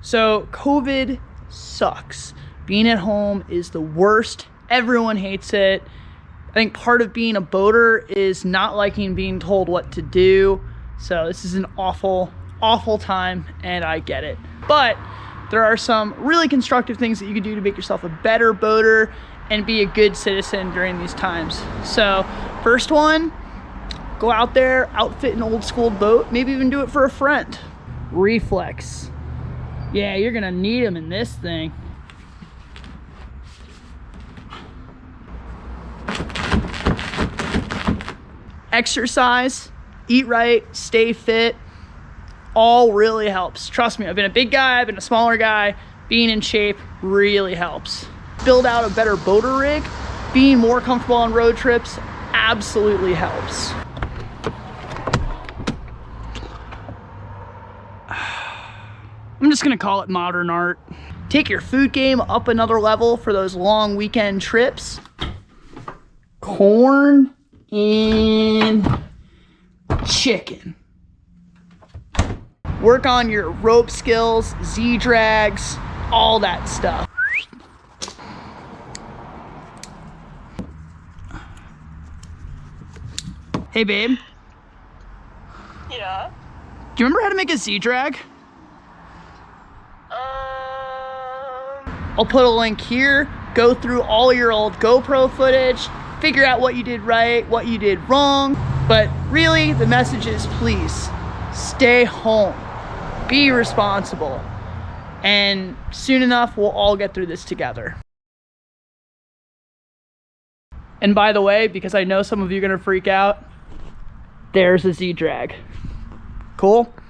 So COVID sucks. Being at home is the worst. Everyone hates it. I think part of being a boater is not liking being told what to do. So this is an awful, awful time, and I get it. But there are some really constructive things that you can do to make yourself a better boater and be a good citizen during these times. So first one, go out there, outfit an old school boat, maybe even do it for a friend. Reflex. Yeah, you're gonna need them in this thing. Exercise, eat right, stay fit, all really helps. Trust me, I've been a big guy, I've been a smaller guy. Being in shape really helps. Build out a better boater rig. Being more comfortable on road trips absolutely helps. I'm just gonna call it modern art. Take your food game up another level for those long weekend trips. Corn and chicken. Work on your rope skills, Z-drags, all that stuff. Hey babe. Yeah. Do you remember how to make a Z-drag? I'll put a link here. Go through all your old GoPro footage, figure out what you did right, what you did wrong. But really, the message is please stay home, be responsible, and soon enough, we'll all get through this together. And by the way, because I know some of you are gonna freak out, there's a Z-drag. Cool?